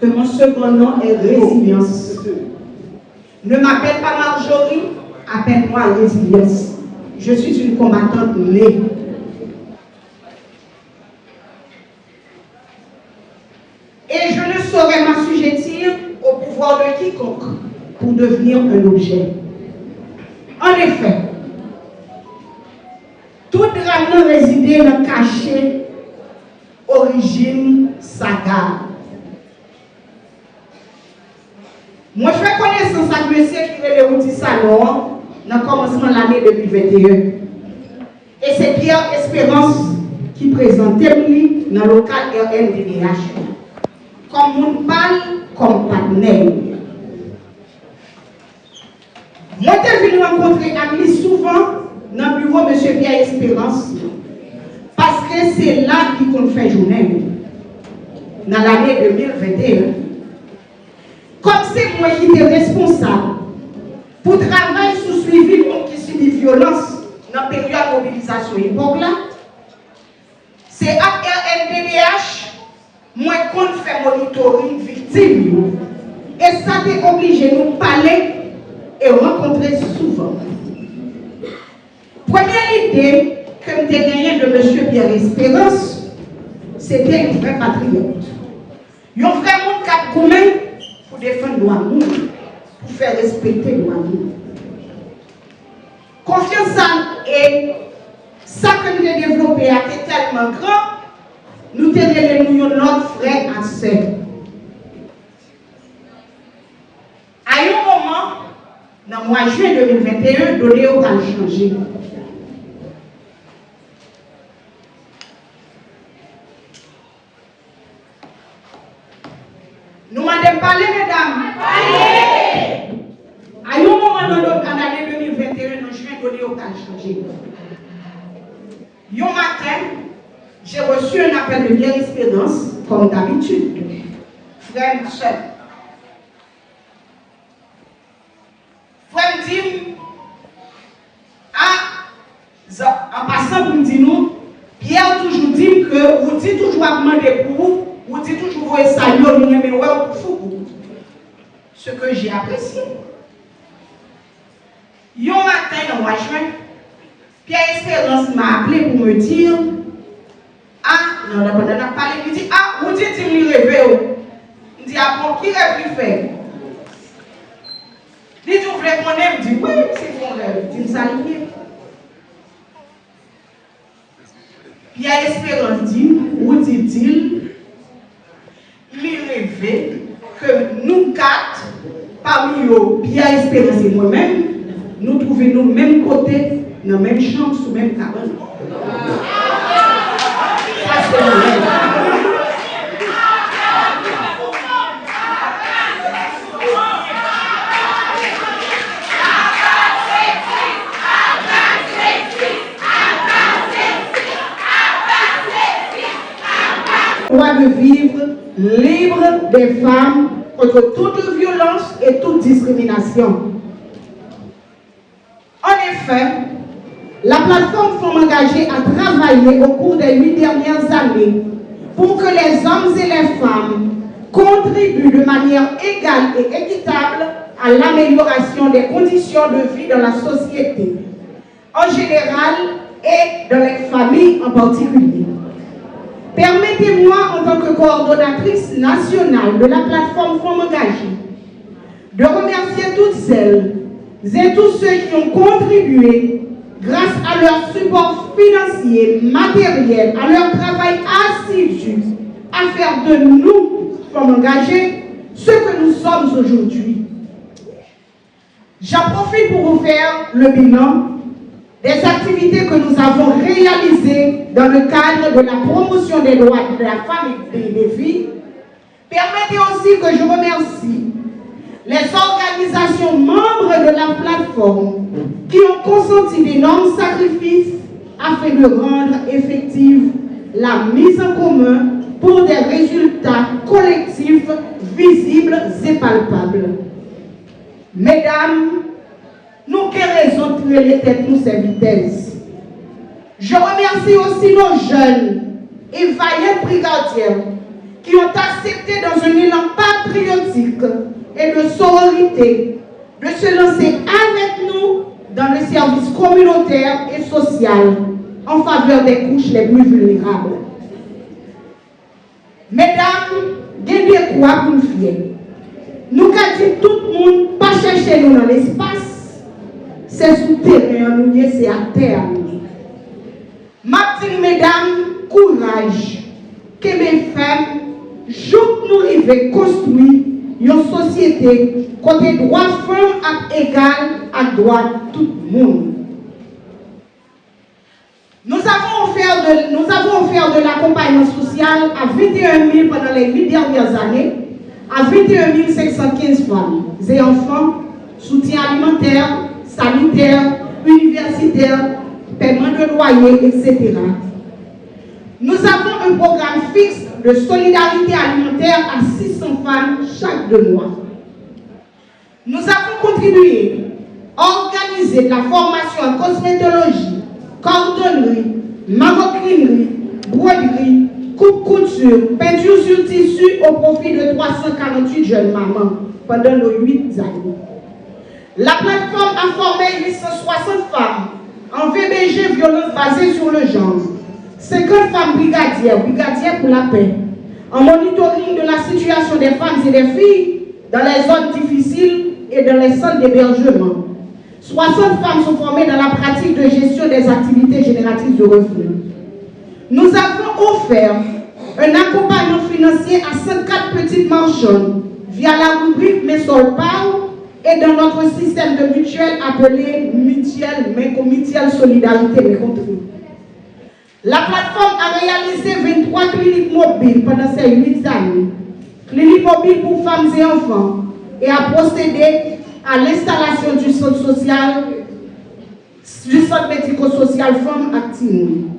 que mon second nom est résilience. Ne m'appelle pas Marjorie, appelle-moi résilience. Je suis une combattante née. Et je ne saurais m'assujettir au pouvoir de quiconque pour devenir un objet. En effet, tout drame résidé dans le cachet, origine, saga. Moi, je fais connaissance avec monsieur qui est le petit salon dans le commencement de l'année 2021. Et c'est Pierre Espérance qui présentait lui dans le local RNDDH. Comme on parle, comme partenaire. Moi, je suis venu rencontrer Amélie souvent dans le bureau de M. Pierre Espérance parce que c'est là qu'il fait journée dans l'année 2021. Comme c'est moi qui étais responsable pour travailler sous suivi pour qui subit violence dans la période de mobilisation époque là, c'est à RNDDH moi qu'on fait monitoring victime et ça t'est obligé de nous parler et rencontrer souvent. Première idée que j'ai gagnée de M. Pierre Espérance, c'était une vraie patriote. Un vrai monde qui a commun pour défendre l'amour, pour faire respecter l'amour. Confiance et ça que nous avons développé est tellement grand, nous avons notre frère à sœur. À un moment, dans le mois de juin 2021, donné au temps changer. Nous m'avons parlé, mesdames. Parlez. À un moment dans l'année 2021, en juin, donné au temps changer. Un matin, j'ai reçu un appel de Pierre Espérance, comme d'habitude. Frère, soeur. Frère me dit, en passant pour me dire nous, Pierre toujours dit que vous dites toujours à demander pour vous dites toujours vous saluer, mais ouais, pour vous. Ce que j'ai apprécié. Un matin, dans le mois de juin, Pierre Espérance m'a appelé pour me dire, non, on a parlé, il dit, vous dites qu'il me réveille. Il dit, bon, qui rêve lui fait? Il dit, vous voulez qu'on aime? Il dit, oui, c'est mon rêve. Il dit, salut. Pierre Espérance dit, où dit-il, il rêvait que nous quatre, parmi eux, Pierre Espérance et moi-même, nous trouvions nous même côté, dans la même chambre, sous la même cabane. Ça, c'est mon rêve. Droit de vivre libre des femmes contre toute violence et toute discrimination. En effet, la plateforme Femmes Engagées a travaillé au cours des 8 dernières années pour que les hommes et les femmes contribuent de manière égale et équitable à l'amélioration des conditions de vie dans la société, en général, et dans les familles en particulier. Permettez-moi, en tant que coordonnatrice nationale de la plateforme Femmes Engagées, de remercier toutes celles et tous ceux qui ont contribué, grâce à leur support financier, matériel, à leur travail assidu, à faire de nous, Femmes Engagées, ce que nous sommes aujourd'hui. J'en profite pour vous faire le bilan des activités que nous avons réalisées dans le cadre de la promotion des droits de la femme et des filles. Permettez aussi que je remercie les organisations membres de la plateforme qui ont consenti d'énormes sacrifices afin de rendre effective la mise en commun pour des résultats collectifs visibles et palpables. Mesdames, nous quelle raison de tuer les têtes nous ces vitesses. Je remercie aussi nos jeunes et vaillants brigadiers qui ont accepté dans un élan patriotique patriotique et de sororité de se lancer avec nous dans le service communautaire et social en faveur des couches les plus vulnérables. Mesdames, gardez quoi pour nous fier. Nous avons dit tout le monde, pas chercher nous dans l'espace, c'est sous terrain, nous c'est à terre. Ma petite mesdames, courage, que mes femmes, jour nous arrivons construire une société côté droit femme à égal à droit tout le monde. Nous avons offert de l'accompagnement social à 21 000 pendant les 8 dernières années, à 21 515 femmes et enfants, soutien alimentaire, sanitaire, universitaire, paiement de loyer, etc. Nous avons un programme fixe de solidarité alimentaire à 600 femmes chaque 2 mois. Nous avons contribué à organiser de la formation en cosmétologie, cordonnerie, maroquinerie, broderie, couture, peinture sur tissu au profit de 348 jeunes mamans pendant nos 8 années. La plateforme a formé 860 femmes en VBG violence basée sur le genre, 50 femmes brigadières pour la paix, en monitoring de la situation des femmes et des filles dans les zones difficiles et dans les centres d'hébergement. 60 femmes sont formées dans la pratique de gestion des activités génératrices de revenus. Nous avons offert un accompagnement financier à 104 petites marchandes via la rubrique Messolpao et dans notre système de mutuelle appelé Mutuelle Solidarité Mécontrie. La plateforme a réalisé 23 cliniques mobiles pendant ces 8 années, cliniques mobiles pour femmes et enfants, et a procédé à l'installation du centre social, du centre médico-social Femmes Actives.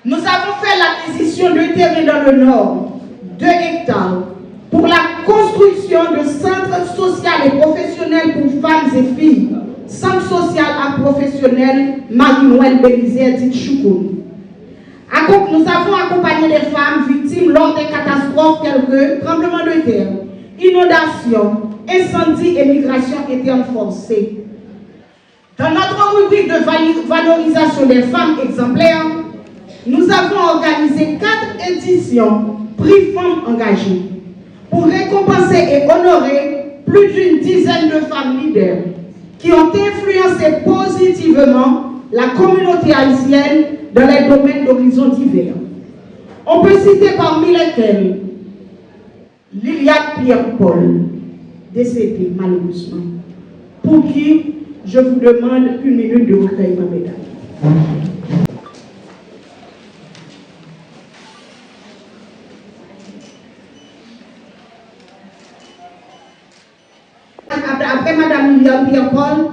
Nous avons fait l'acquisition de terrain dans le Nord, 2 hectares, pour la construction de centres sociaux et professionnels pour femmes et filles, centre social et professionnel Marie-Noël Bélizière dit Choukoun. Nous avons accompagné les femmes victimes lors des catastrophes telles que tremblements de terre, inondations, incendies et migration interne forcée. Dans notre rubrique de valorisation des femmes exemplaires, nous avons organisé 4 éditions prix femmes engagées pour récompenser et honorer plus d'une dizaine de femmes leaders qui ont influencé positivement la communauté haïtienne dans les domaines d'horizons divers. On peut citer parmi lesquels Liliane Pierre-Paul, décédée malheureusement, pour qui je vous demande 1 minute de recueillement, mesdames. Après Madame Liliane Pierre-Paul,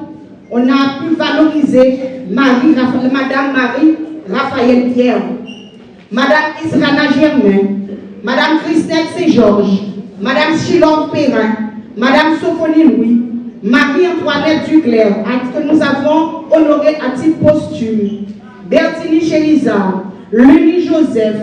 on a pu valoriser Madame Marie Raphaël Pierre, Madame Israna Germain, Madame Christelle Saint-Georges, Madame Chilor Perrin, Madame Sophonie Louis, Marie-Antoinette Duclerc, que nous avons honoré à titre posthume, Bertini Chérizard, Luni Joseph.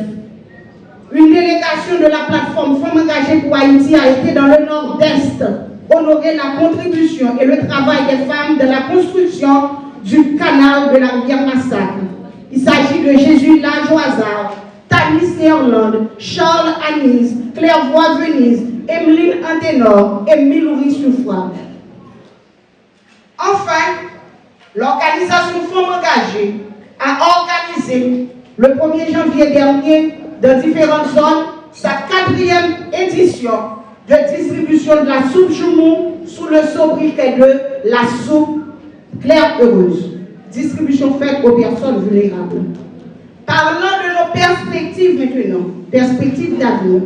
Une délégation de la plateforme Femmes engagées pour Haïti a été dans le Nord-Est honorer la contribution et le travail des femmes de la construction du canal de la rivière Massacre. Il s'agit de Jésus Lajoazard, Tanis Néerlande, Charles Anise, Clairvoy Venise, Emeline Anténor et Milouris Soufra. Enfin, l'organisation Femmes engagées a organisé le 1er janvier dernier dans différentes zones sa 4e édition de distribution de la soupe Joumou sous le sobriquet de la soupe Claire Heureuse. Distribution faite aux personnes vulnérables. Parlant de nos perspectives maintenant, perspectives d'avenir,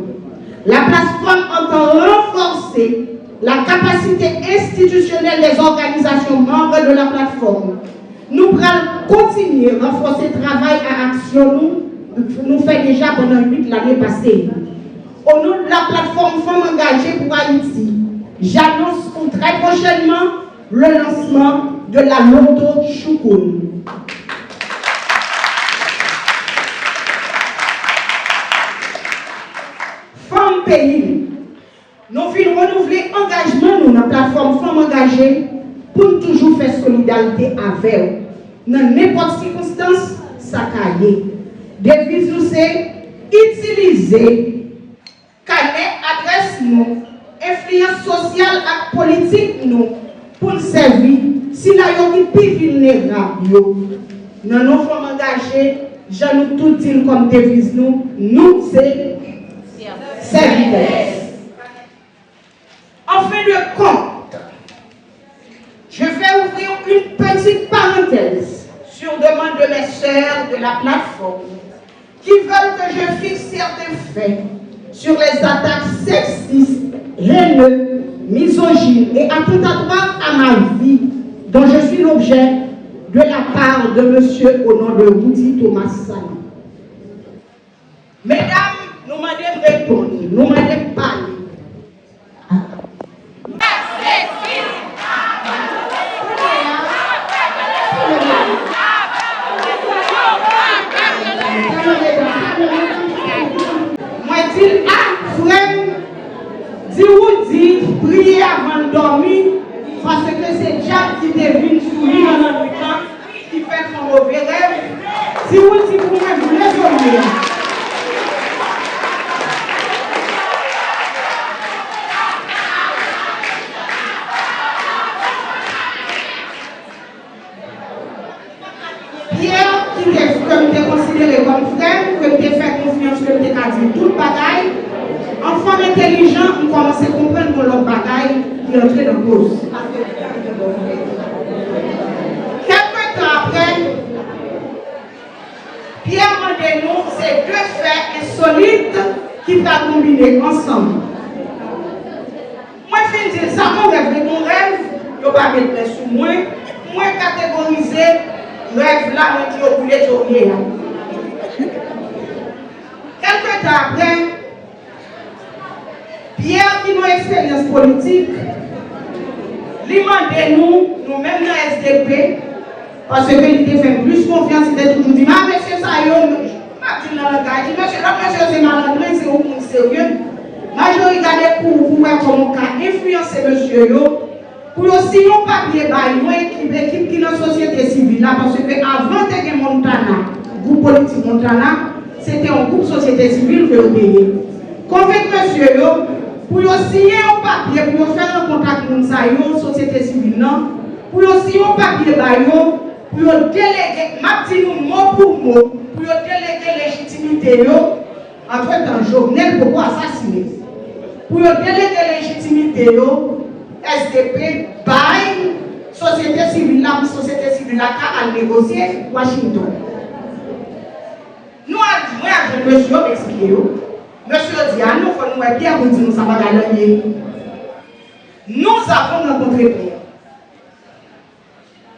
la plateforme entend renforcer la capacité institutionnelle des organisations membres de la plateforme. Nous allons continuer à renforcer le travail à action nous fait déjà pendant 8 l'année passée. Au nom de la plateforme Femmes engagées pour Haïti, j'annonce pour très prochainement le lancement de la Loto Choukoun. Femmes pays, nous voulons renouveler l'engagement de la plateforme Femmes Engagées pour toujours faire solidarité avec eux. Dans n'importe quelle circonstance, ça caille. Devise nous c'est utiliser carnet adresse nous, influence sociale et politique nous pour nous servir si la yon qui plus vulnérable. Nous nous femmes engagées, je nous tout dire comme devise nous c'est serviteurs. En fin de compte, je vais ouvrir une petite parenthèse sur demande de mes sœurs de la plateforme qui veulent que je fixe certains faits sur les attaques sexistes, haineuses, misogynes et attentatoires à ma vie dont je suis l'objet de la part de monsieur au nom de Rudy Thomas Sali. Mesdames, nous m'avons répondu, nous m'avons parlé. Prier avant de dormir parce que c'est Jack qui devine sous lui dans notre temps qui fait son mauvais rêve. Si vous dites pour moi, vous laissez dormir. Pierre, qui est considéré comme frère, que tu fait confiance, que tu as dit tout le bagaille. Enfant intelligent, on commence à comprendre que l'autre bagaille qui est entré dans la cause. Quelques temps après, Pierre Mandénou, c'est deux faits insolites qui sont combinés ensemble. Moi, je dis ça, mon rêve, je ne vais pas mettre sous moi, moi catégoriser rêve là, mais qui a voulu tourner. Quelques temps après, Pierre qui a une expérience politique, lui demande nous-mêmes dans le SDP, parce qu'il fait plus confiance, il a toujours dit, ah, monsieur Sayon, je dans le gars, monsieur, c'est malandrin, c'est au monde sérieux. Moi, je regarde pour vous, comment influencer monsieur, pour aussi un papier, une équipe qui est dans la société civile, parce qu'avant de Montana, groupe politique Montana, c'était un groupe société civile que vous payez. Convainc monsieur, pour signer un papier, pour faire un contact avec la société civile, pour signer un papier, pour déléguer, mot pour mot, pour déléguer légitimité, entre-temps, Jovenel, pourquoi assassiner? Pour déléguer légitimité, SDP, bail, société civile, la société civile, la a négocié, Washington. Nous avons dit, monsieur, expliqué. Monsieur dit, nous avons bien pour dire nous ça va gagner. Nous avons rencontré Pierre.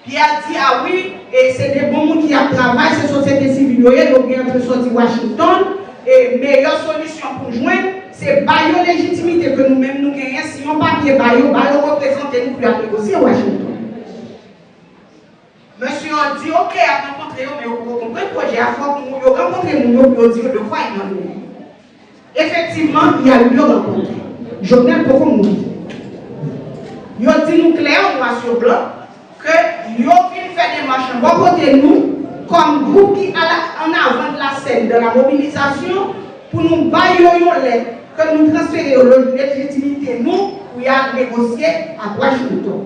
Pierre dit, ah oui, et c'est des bons gens qui travaillent sur la société civile, ils ont bien sorti Washington, et meilleure solution pour joindre, c'est la légitimité que nous-mêmes nous gagnons. Si on papier baillot représente nous pour négocier Washington. Monsieur a dit, ok, à rencontrer, mais vous comprenez le projet, à fort, vous rencontrez nous pour dire de quoi il en est. Effectivement, il y a eu une rencontre. Jovenel, pourquoi nous dit? Il a dit nous clair, noir sur blanc, que il a fait des marches bon côté nous, comme groupe qui est en avant de la scène de la mobilisation, pour nous bailler que nous transférions la légitimité, nous, pour y aller négocier à Washington.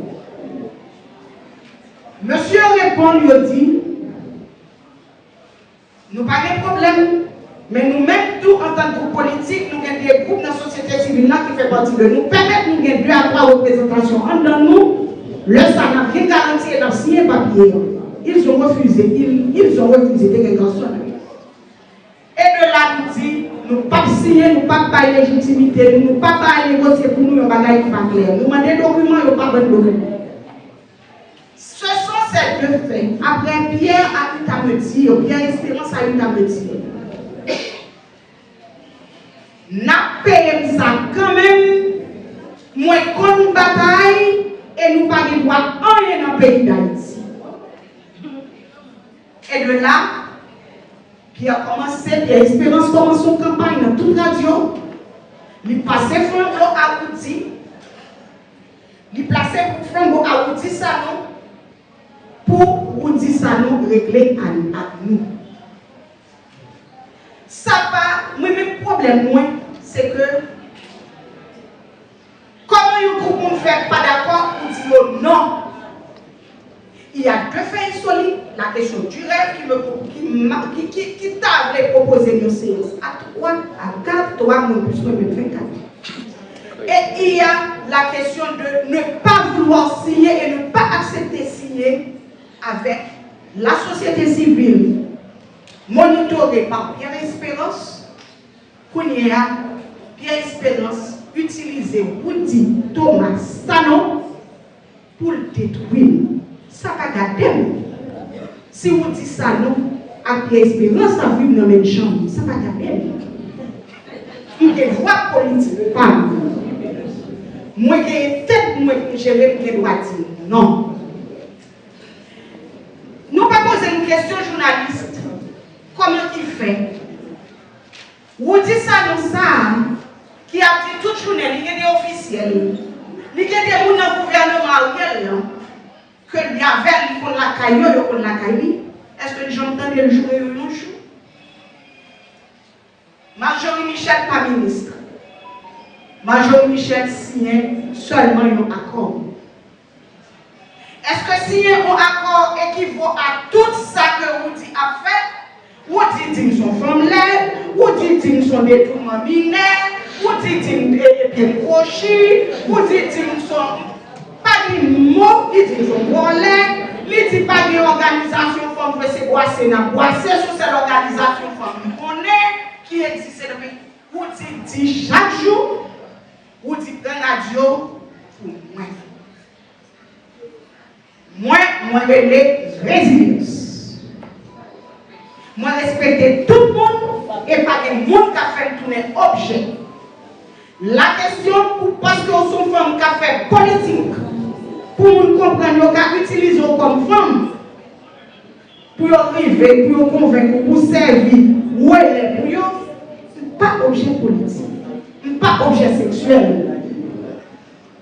Monsieur répond, lui a dit, nous n'avons pas de problème. Mais nous-mêmes, tout en tant que groupe politique, nous avons des groupes dans la société civile qui font partie de nous, permettent nous de 2 à 3 représentations en nous. Le ça n'a rien garanti et n'a signé papier. Ils ont refusé, ils ont refusé de garçons. Et de là, nous dit, nous ne pouvons pas signer, nous ne pouvons pas légitimité, nous ne pouvons pas négocier pour nous un bagage qui n'est pas clair. Nous demandons des documents, nous ne pouvons pas de documents. Ce sont ces deux faits. Après, Pierre a eu à me dire, Pierre Espérance a eu à me dire. N'a payé ça quand même, moins qu'on bataille et nous pas de droit rien dans le pays d'Haïti. Et de là, Pierre a commencé, Pierre Espérance commence son campagne dans toute radio. Il passe flambeau à outil. Il place flambeau à outil ça non. Pour outil ça non régler à nous. Ça pas, moi-même problème, moi, c'est que comment un groupe ne fait pas d'accord pour dire non. Il y a deux faits insolites. La question du rêve qui t'a proposé une séance à 3, à 4, 3, moins plus, moins 24. Et il y a la question de ne pas vouloir signer et ne pas accepter signer avec la société civile, monitorée par Pierre Espérance, Pierre Espérance utilisé Woody Thomas Sanon pour le détruire. Ça va garder. Si vous dites ça, non, à Pierre Espérance, ça vit dans la même chambre. Ça va garder. Il y a des voix politiques, pas moi, j'ai tête, moi, j'ai le droit de dire non. Nous pas poser une question journaliste. Comment il fait? Vous dites ça dans ça, qui a dit toute journée, il y a des officiels, il y a des gens dans le gouvernement que il y avait pour la caillou et pour la caillou. Est-ce que j'entends le jour et le jour? Marjorie Michel, pas ministre. Marjorie Michel signe seulement un accord. Est-ce que signer un accord équivaut à tout ça que vous dites à faire? Vous dites qu'ils sont femmes-là, vous dites qu'ils sont des tourments mineurs, vous dites qu'ils sont des crochets, vous dites qu'ils sont pas des mots, ils disent qu'ils sont volés, ils disent pas d'organisation femmes, c'est quoi, c'est dans boissé sur cette organisation femmes qui existe depuis. Vous dites chaque jour, vous dites dans la radio pour moi. Moi, les résilience. Moi, respecter tout le monde et pas des monde qui a fait tourner objet. La question, parce que nous sommes femmes qui ont fait politique, pour nous comprendre, nous utiliser comme femmes, pour arriver, pour convaincre, pour servir, ou est pour eux, pas objet politique, pas objet sexuel.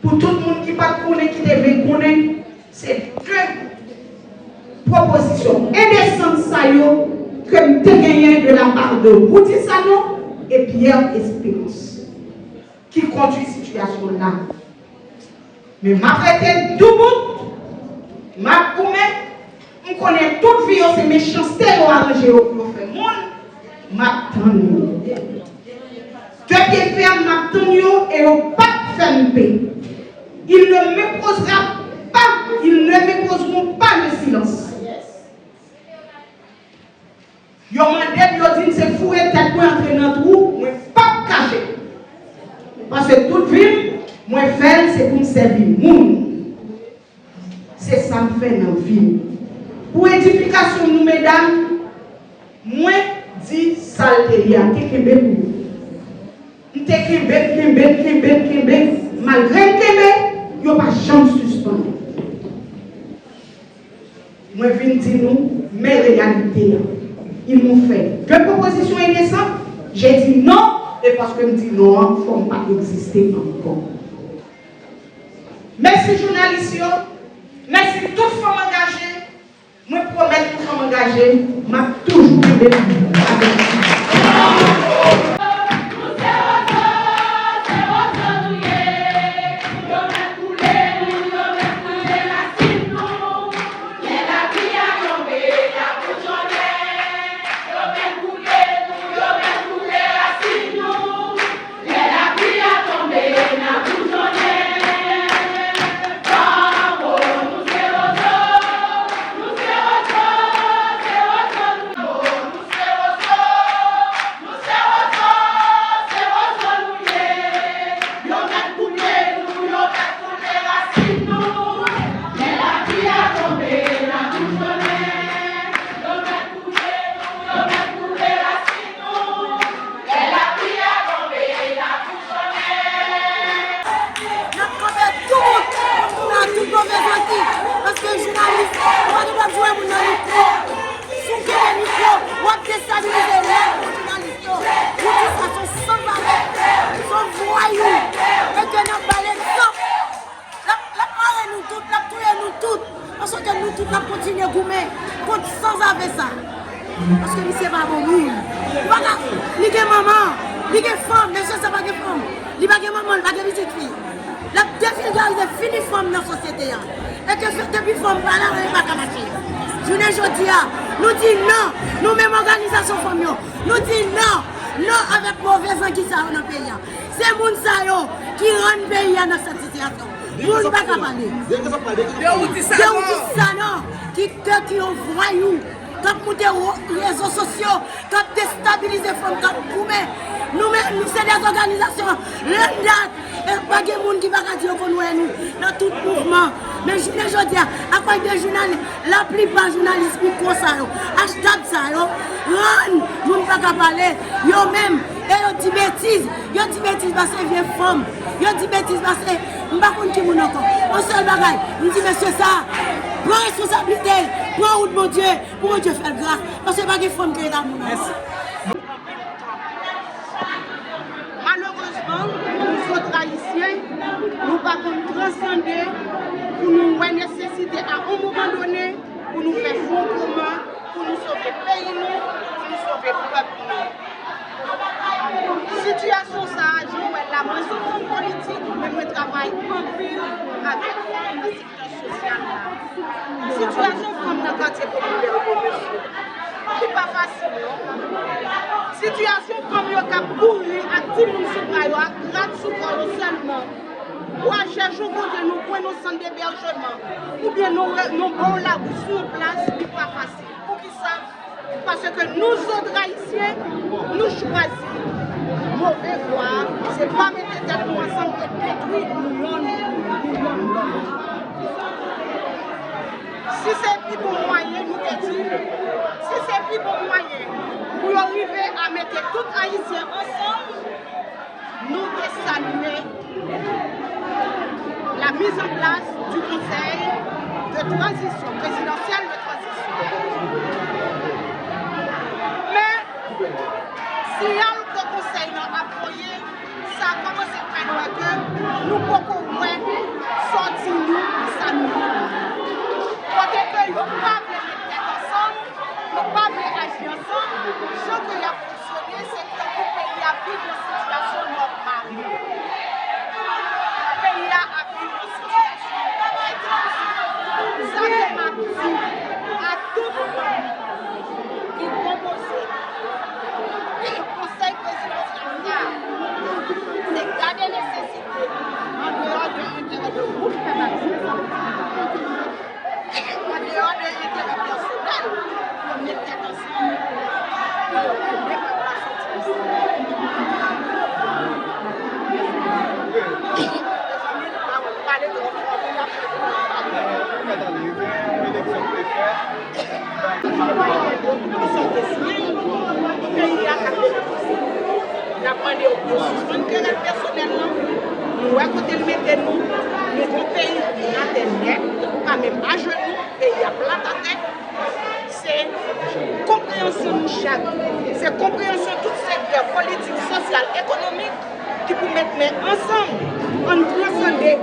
Pour tout le monde qui ne pas connaître, qui devait connaître, c'est deux propositions indécentes que nous avons gagnées de la part de Woody Sanon et Pierre Espérance, qui conduit cette situation-là. Mais ma prête tout le monde, ma commune, on connaît toute vie, c'est méchanceté ou arrangé au fait monde, ma tenu. Deux pieds fermes, ma tenu et au pas ferme. Il ne m'éposera pas, ils ne m'époseront pas le silence. Ils m'ont dit, c'est fou et tête pour entrer dans le trou, moi pas caché. Parce que toute ville, moi faire, c'est pour me servir le monde. C'est ça que je fais dans la ville. Pour édification, nous, mesdames, moi, dis saleté, il y a un kébé pour vous. Malgré le kébé, il n'y a pas de chance suspendue. Moi, je viens dire nous, mes réalités. Ils m'ont fait deux propositions indécentes. J'ai dit non, et parce que je me dis non, il ne faut pas exister encore. Merci journalistes, merci toutes les femmes engagées. Moi, je promets que les femmes engagées, je vais toujours aider avec vous. nous tout le continuer à goumer sans avec ça. Parce que nous c'est pas bon monde. Voilà, il y a maman, il y a femme, mais ça pas de femme. Il y a maman, il y a petite fille. La définition est finie femme dans la société. Et que depuis femme pas là, il n'y a pas de marcher. Je ne dis pas, nous disons non, nous même organisation femme, nous disons non, non avec mauvais gens qui sont dans le pays. C'est les gens qui rendent le pays dans cette situation. Nous ne pouvons pas parler. Qui ont voyou, qui ont monté aux réseaux sociaux, qui ont déstabilisé les femmes, qui ont coupé. Nous-mêmes, nous sommes des organisations. L'un et pas de monde qui va dire qu'on nous dans tout mouvement. Mais je ne dis à quoi des journalistes, la plupart des journalistes qui font ça, hashtag ça, nous ne pouvons pas parler. Yo même, et yo dit bêtises parce que vieille femme. Yo dit bêtises parce que je ne sais pas qui est encore. On seul bagaille, nous dit monsieur ça, prends responsabilité, prends route mon Dieu, pour mon Dieu faire grâce. Parce que ce n'est pas des femmes qui est dans mon âme. Nous autres haïtiens, nous ne pouvons pas transcender pour nous nécessiter à un moment donné, pour nous faire front commun, pour nous sauver le pays, pour nous sauver le peuple. Situation ça, je vois la motion politique, mais je travaille en pile avec le secteur social. Situation comme dans le quartier populaire, c'est pas facile, non? Situation comme le cap pourri à tout le monde sous Kayo, grâce sous Kayo seulement. Ou à chercher côté nous pour nos centres d'hébergement, ou bien nous bon là sur place, c'est pas facile. Pour qui ça? Parce que nous autres haïtiens, nous choisissons mauvais voie, c'est pas mettre tête nous ensemble et détruire nous. Si c'est plus bon moyen, nous détruisons. Si c'est plus bon moyen pour arriver à mettre tout haïtiens ensemble, nous saluer la mise en place du conseil de transition, présidentielle de transition. Mais si le conseil n'a appuyé, ça a commencé à nous que nous pouvons sortir nous, ça nous. Quand que nous ne pouvons pas mettre ensemble, nous ne pouvons pas agir ensemble, ce qui a fonctionné, c'est que le pays a vécu une situation normale. Le pays a vécu une situation normale. Ça fait ma vie à tout le monde qui proposait le conseil présidentiel. C'est garder les nécessités en dehors de l'intérêt de groupe, en dehors de l'intérêt personnel, pour mettre tête ensemble, pour ne pas sortir. Parler de demandé aux suspendre querelle personnellement, nous à côté le mettre nous, nous pays à terre, quand même à genoux, pays à plat à tête. C'est compréhension chaque, c'est compréhension de tout secteur politique, social, économique qui peut mettre ensemble, en transcender,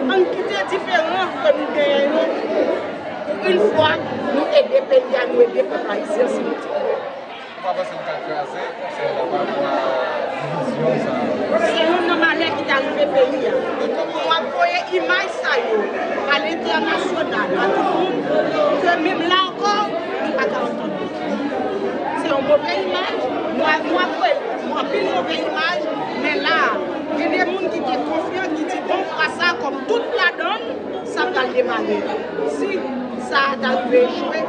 en quitter différents que nous gagnons. Une fois, nous aider les pays à nous aider pour haïtiens. C'est un normalé qui est arrivé au pays. Pour envoyer l'image à l'international, à tout le monde, que même là encore, nous ne pouvons pas entendre. C'est une mauvaise image. Moi, une mauvaise image, mais là, il y a des gens qui sont confiants, qui disent bon, fera ça comme toute la donne, ça va démarrer. Si ça a arrivé jouer,